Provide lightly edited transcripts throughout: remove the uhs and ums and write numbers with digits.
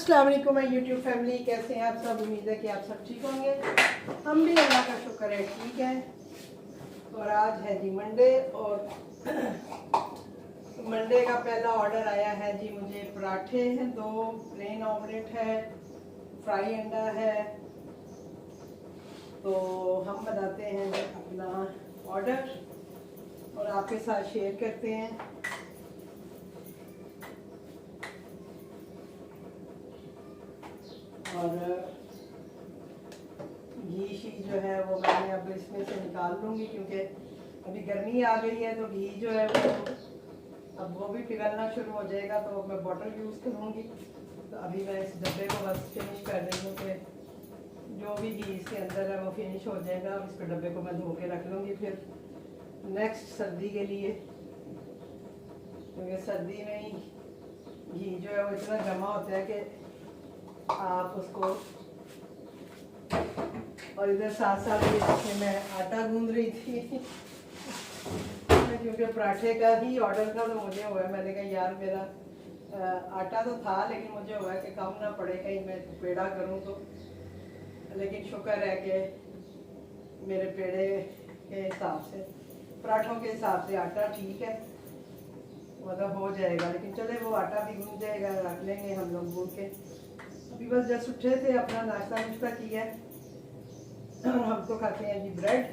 अस्सलाम वालेकुम my YouTube family, कैसे हैं आप सब। उम्मीद है कि आप सब ठीक होंगे। हम भी अल्लाह का शुक्र है ठीक है। और आज है जी मंडे, और मंडे का पहला ऑर्डर आया है जी मुझे। पराठे हैं, 2 प्लेन ऑमलेट है, फ्राई अंडा है। तो हम बनाते हैं अपना ऑर्डर और आपके साथ शेयर करते हैं। और घी शी जो है वो मैंने अब इसमें से निकाल लूँगी, क्योंकि अभी गर्मी आ गई है तो घी जो है वो अब वो भी पिघलना शुरू हो जाएगा, तो मैं बॉटल यूज़ करूँगी। तो अभी मैं इस डब्बे को बस फिनिश कर रही हूँ कि जो भी घी इसके अंदर है वो फिनिश हो जाएगा। अब इसको डब्बे को मैं धो के रख लूँगी फिर नेक्स्ट सर्दी के लिए, क्योंकि सर्दी में ही घी जो है वो इतना जमा होता है कि आप उसको। और इधर साथ साथ ये देखिए मैं आटा गूंद रही थी क्योंकि पराठे का ही ऑर्डर था। तो मुझे हुआ, मैंने कहा यार मेरा आटा तो था, लेकिन मुझे हुआ कि कम ना पड़े कहीं मैं पेड़ा करूं तो। लेकिन शुक्र है कि मेरे पेड़े के हिसाब से, पराठों के हिसाब से आटा ठीक है, मतलब हो जाएगा। लेकिन चले वो आटा भी गूंद जाएगा, रख लेंगे हम लोग गूंद के। अभी बस जस्ट उठे थे, अपना नाश्ता नुश्ता किया। हम तो खाते हैं जी ब्रेड,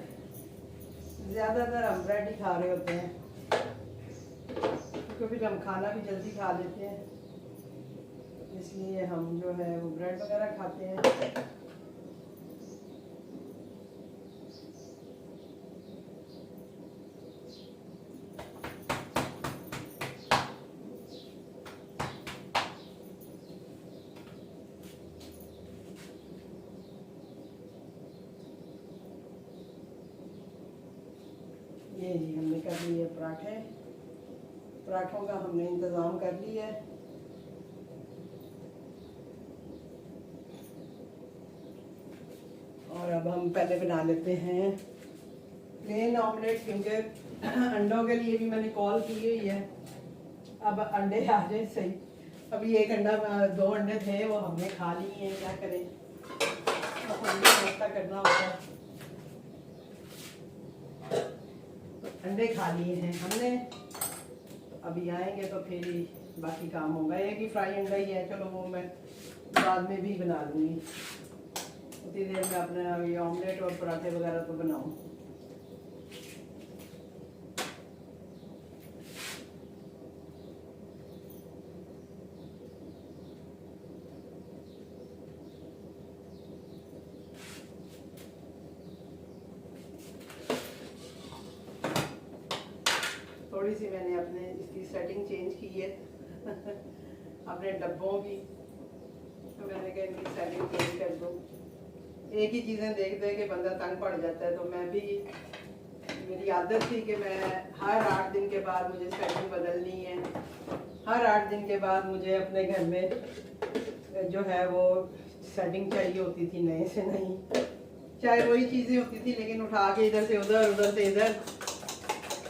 ज़्यादातर हम ब्रेड ही खा रहे होते हैं, क्योंकि फिर हम खाना भी जल्दी खा लेते हैं, इसलिए हम जो है वो ब्रेड वगैरह खाते हैं। ये जी हमने कर लिए पराठे, पराठों का हमने इंतज़ाम कर लिया है। और अब हम पहले बना लेते हैं प्लेन ऑमलेट, क्योंकि अंडों के लिए भी मैंने कॉल की हुई है। अब अंडे आ जाए सही। अभी एक अंडा, 2 अंडे थे वो हमने खा लिए हैं, क्या करें, अब अंडे नाश्ता करना होता है। अंडे खा लिए हैं हमने, तो अभी आएंगे तो फिर ही बाकी काम होगा। एक ही फ्राई अंडा ही है, चलो वो मैं बाद में भी बना लूँगी। उतनी देर में अपना ये ऑमलेट और पराठे वगैरह तो बनाऊँ। थोड़ी सी मैंने अपने इसकी सेटिंग चेंज की है अपने डब्बों की, तो मैंने कहा इनकी सेटिंग चेंज कर दूँ। एक ही चीज़ें देख दे के बंदा तंग पड़ जाता है। तो मैं भी, मेरी आदत थी कि मैं हर 8 दिन के बाद मुझे सेटिंग बदलनी है। हर 8 दिन के बाद मुझे अपने घर में जो है वो सेटिंग चाहिए होती थी, नए से नई। चाहे वही चीज़ें होती थी, लेकिन उठा के इधर से उधर, उधर से इधर।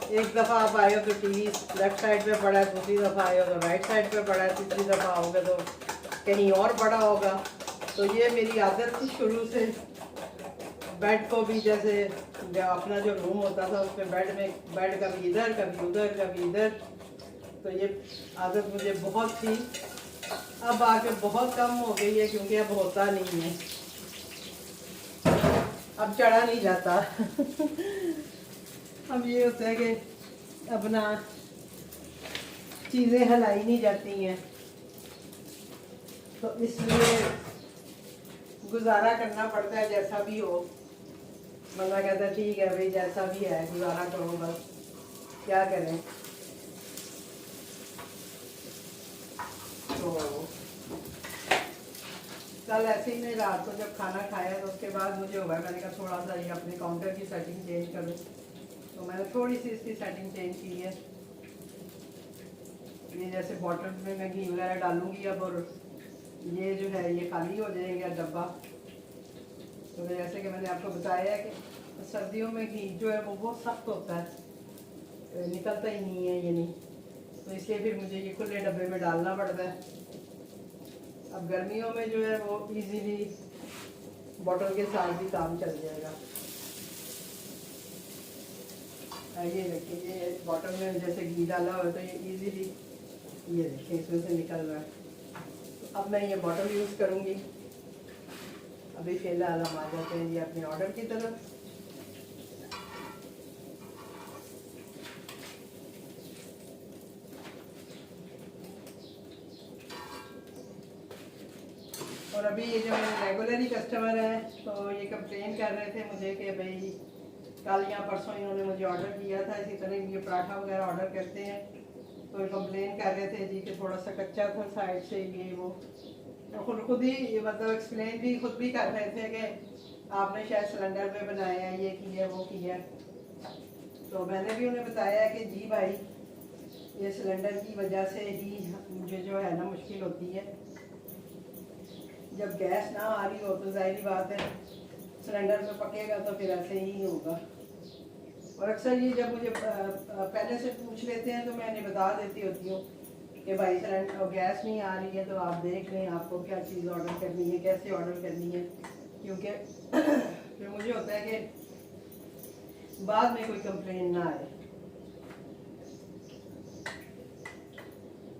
एक दफ़ा आप आए हो तो टीवी लेफ्ट साइड पे पड़ा है, दूसरी दफ़ा आए हो तो राइट साइड पे पड़ा है, तीसरी दफ़ा आओगे तो कहीं और पड़ा होगा। तो ये मेरी आदत थी शुरू से। बेड को भी जैसे अपना जो रूम होता था उसमें बेड कभी इधर कभी उधर कभी इधर। तो ये आदत मुझे बहुत थी, अब आके बहुत कम हो गई है, क्योंकि अब होता नहीं है, अब चढ़ा नहीं जाता अब ये होता है कि अपना चीज़ें हिलाई नहीं जाती हैं, तो इसलिए गुजारा करना पड़ता है। जैसा भी हो, बंदा कहता है ठीक है भाई, जैसा भी है गुजारा करो, बस क्या करें। तो कल ऐसे ही मैं रात को जब खाना खाया तो उसके बाद मुझे हुआ, मैंने कहा थोड़ा सा ये अपने काउंटर की सेटिंग चेंज करूँ। तो मैंने थोड़ी सी इसकी सेटिंग चेंज की है। ये जैसे बॉटल में मैं घी वगैरह डालूंगी अब, और ये जो है ये खाली हो जाएगा डब्बा। तो जैसे कि मैंने आपको बताया है कि सर्दियों में घी जो है वो बहुत सख्त होता है, निकलता ही नहीं है ये नहीं। तो इसलिए फिर मुझे ये खुले डब्बे में डालना पड़ता है। अब गर्मियों में जो है वो इजीली बॉटल के साथ भी काम चल जाएगा। ये देखिए, ये बॉटल में जैसे घी डाला हो तो ये इजीली, ये देखिए इसमें से निकल रहा है। तो अब मैं ये बॉटल यूज़ करूँगी। अभी फिलहाल हम आ जाते हैं ये अपने ऑर्डर की तरफ। और अभी ये जो मेरे रेगुलर ही कस्टमर हैं तो ये कंप्लेन कर रहे थे मुझे कि भाई कल या परसों इन्होंने मुझे ऑर्डर किया था, इसी तरह ये पराठा वगैरह ऑर्डर करते हैं तो ये कंप्लेन कर रहे थे जी कि थोड़ा सा कच्चा था साइड से ये वो। तो खुद ही ये मतलब एक्सप्लेन भी खुद भी कर रहे थे कि आपने शायद सिलेंडर पे बनाया है, ये किया वो किया। तो मैंने भी उन्हें बताया कि जी भाई ये सिलेंडर की वजह से ही मुझे जो है ना मुश्किल होती है। जब गैस ना आ रही हो तो जाहिर बात है सिलेंडर पे पकेगा तो फिर ऐसे ही होगा। और अक्सर ये जब मुझे पहले से पूछ लेते हैं तो मैं इन्हें बता देती होती हूँ कि भाई सिलेंडर गैस नहीं आ रही है तो आप देख लें आपको क्या चीज़ ऑर्डर करनी है, कैसे ऑर्डर करनी है, क्योंकि फिर मुझे होता है कि बाद में कोई कंप्लेन ना आए।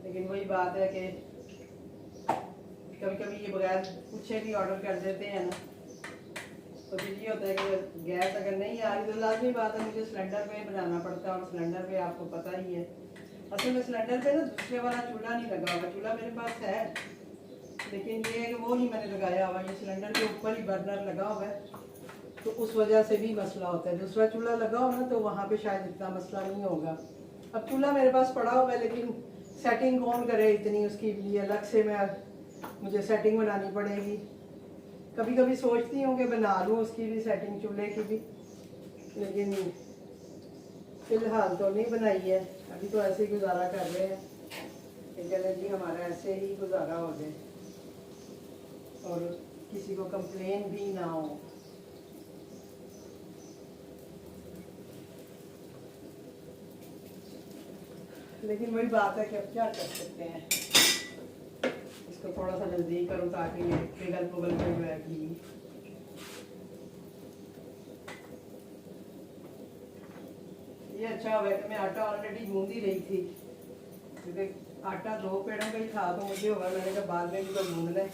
लेकिन वही बात है कि कभी कभी ये बगैर पूछे भी ऑर्डर कर देते हैं ना, तो फिर ये होता है कि गैस अगर नहीं आ रही तो लाजमी बात है मुझे सिलेंडर पे बनाना पड़ता है। और सिलेंडर पे आपको पता ही है, असल में सिलेंडर पे ना दूसरे वाला चूल्हा नहीं लगा हुआ। चूल्हा मेरे पास है लेकिन ये है कि वो नहीं मैंने लगाया हुआ, ये सिलेंडर के ऊपर ही बर्नर लगा हुआ है तो उस वजह से भी मसला होता है। दूसरा चूल्हा लगा हो ना तो वहाँ पे शायद इतना मसला नहीं होगा। अब चूल्हा मेरे पास पड़ा हुआ है लेकिन सेटिंग कौन करे इतनी, उसकी लिए अलग से मुझे सेटिंग बनानी पड़ेगी। कभी कभी सोचती हूँ कि बना लूँ उसकी भी सेटिंग, चूल्हे की भी, लेकिन फ़िलहाल तो नहीं बनाई है। अभी तो ऐसे ही गुजारा कर रहे हैं कि चले जी हमारा ऐसे ही गुजारा हो जाए और किसी को कंप्लेन भी ना हो। लेकिन वही बात है कि अब क्या कर सकते हैं, इसको थोड़ा सा नज़दीक करूँ ताकि ये पिघल पुगल के जो है घी। ये अच्छा हुआ कि मैं आटा ऑलरेडी गूंद ही रही थी, क्योंकि आटा 2 पेड़ों का ही था तो मुझे होगा मैंने कहा बाद में भी तो गूंद लें,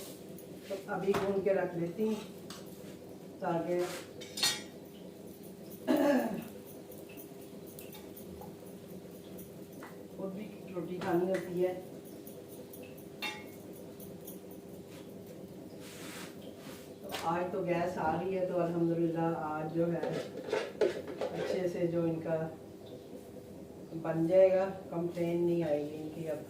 तो अभी गूंद के रख लेती हूँ ताकि खुद भी रोटी खानी होती है। तो आज तो गैस आ रही है तो अल्हम्दुलिल्लाह आज जो है अच्छे से जो इनका बन जाएगा, कंप्लेन नहीं आएगी इनकी। अब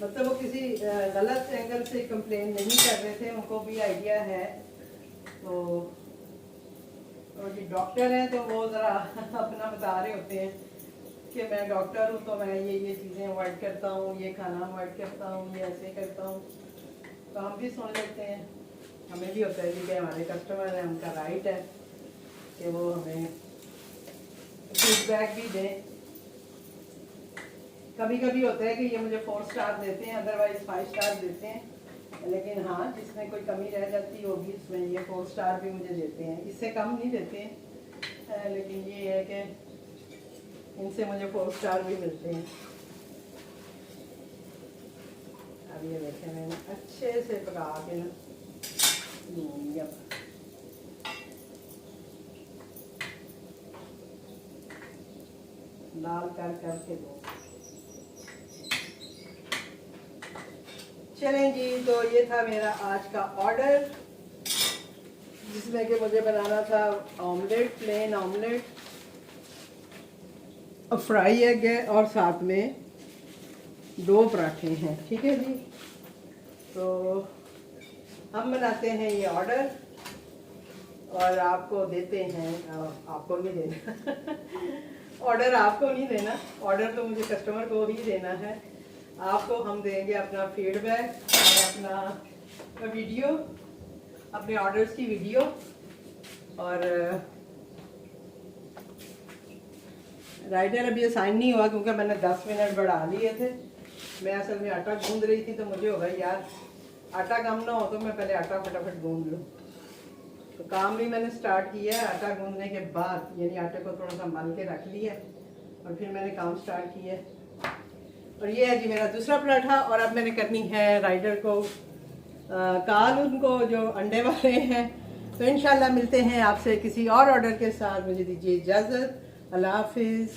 मतलब वो किसी गलत एंगल से कंप्लेन नहीं कर रहे थे, उनको भी आइडिया है। तो और ये डॉक्टर हैं तो वो ज़रा अपना बता रहे होते हैं कि मैं डॉक्टर हूँ तो मैं ये चीज़ें अवॉइड करता हूँ, ये खाना अवॉइड करता हूँ, ये ऐसे करता हूँ। तो हम भी सुन लेते हैं, हमें भी होता है कि हमारे कस्टमर हैं, उनका राइट है कि वो हमें फीडबैक भी दें। कभी कभी होता है कि ये मुझे 4 स्टार देते हैं, अदरवाइज 5 स्टार देते हैं। लेकिन हाँ, जिसमें कोई कमी रह जाती होगी इसमें ये 4 स्टार भी मुझे देते हैं, इससे कम नहीं देते हैं। लेकिन ये है कि इनसे मुझे 4 स्टार भी मिलते हैं। अब ये देखें मैंने अच्छे से पका के ना लूँगी। अब लाल कर के दो। चलें जी, तो ये था मेरा आज का ऑर्डर जिसमें कि मुझे बनाना था omelette, plain omelette, fry egg है और साथ में 2 पराठे हैं। ठीक है जी, तो हम बनाते हैं ये ऑर्डर और आपको देते हैं, आपको नहीं देना ऑर्डर आपको नहीं देना, ऑर्डर तो मुझे कस्टमर को ही देना है। आपको हम देंगे अपना फीडबैक और अपना वीडियो, अपने ऑर्डर्स की वीडियो। और राइटर अभी असाइन नहीं हुआ क्योंकि मैंने 10 मिनट बढ़ा लिए थे। मैं असल में आटा गूंद रही थी तो मुझे होगा यार आटा कम ना हो तो मैं पहले आटा फटाफट गूंद लूँ। तो काम भी मैंने स्टार्ट किया है आटा गूंदने के बाद, यानी आटे को थोड़ा सा मल के रख लिया और फिर मैंने काम स्टार्ट किया है। और ये है जी मेरा दूसरा पराठा। और अब मैंने करनी है राइडर को काल उनको जो अंडे वाले हैं। तो इंशाल्लाह मिलते हैं आपसे किसी और ऑर्डर के साथ। मुझे दीजिए इजाज़त। अल्लाह हाफिज़।